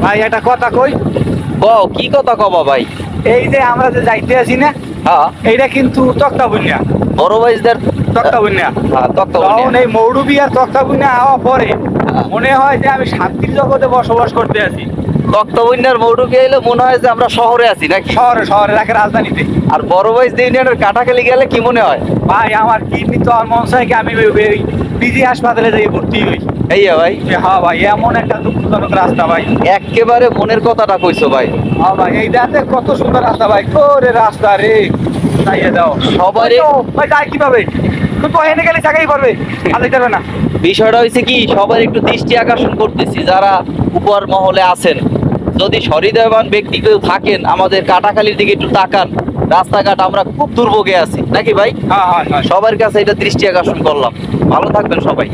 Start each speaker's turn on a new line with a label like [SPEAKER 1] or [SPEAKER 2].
[SPEAKER 1] ভাই একটা কথা কই।
[SPEAKER 2] কও কি কথা কবা ভাই?
[SPEAKER 1] এই যে আমরা যে যাইতে আছি না,
[SPEAKER 2] হ্যাঁ,
[SPEAKER 1] এইটা কিন্তু তক্তা বুনিয়া।
[SPEAKER 2] বড় ভাইদের
[SPEAKER 1] তক্তা বুনিয়া
[SPEAKER 2] তক্তা
[SPEAKER 1] তখন এই মৌরবি আর তক্তা বুনিয়া হওয়া পরে
[SPEAKER 2] হ্যাঁ।
[SPEAKER 1] মনে হয় যে আমি শান্তির জগতে বসবাস করতে আছি।
[SPEAKER 2] তক্তবন্যার মৌটুকে এলে মনে হয় যে আমরা শহরে আছি নাকি?
[SPEAKER 1] শহরে শহরে রাখে রাজধানীতে।
[SPEAKER 2] আর বড় ভাই ইউনিয়নের কাটাখালি গেলে কি মনে হয়?
[SPEAKER 1] ভাই আমার কিডনি তো আর মন চায় কি আমি পিজি হাসপাতালে যাই ভর্তি হই।
[SPEAKER 2] এই ভাই,
[SPEAKER 1] হ্যাঁ ভাই, এমন একটা দুঃখজনক রাস্তা ভাই।
[SPEAKER 2] একেবারে মনের কথাটা কইছো ভাই।
[SPEAKER 1] হ্যাঁ ভাই, এই দেখে কত সুন্দর রাস্তা ভাই, তোরে রাস্তা রে চাইয়ে দাও
[SPEAKER 2] সবারই
[SPEAKER 1] ভাই। যাই কিভাবে তুই তো এনে গেলে চাকাই পারবে, আর যাবে না।
[SPEAKER 2] বিষয়টা হয়েছে কি, সবার একটু দৃষ্টি আকর্ষণ করতেছি যারা উপর মহলে আছেন, যদি সহৃদয়বান ব্যক্তি কেউ থাকেন আমাদের কাটাখালির দিকে একটু তাকান। রাস্তাঘাট আমরা খুব দুর্ভোগে আছি নাকি ভাই?
[SPEAKER 1] হ্যাঁ হ্যাঁ হ্যাঁ।
[SPEAKER 2] সবার কাছে এটা দৃষ্টি আকর্ষণ করলাম। ভালো থাকবেন সবাই।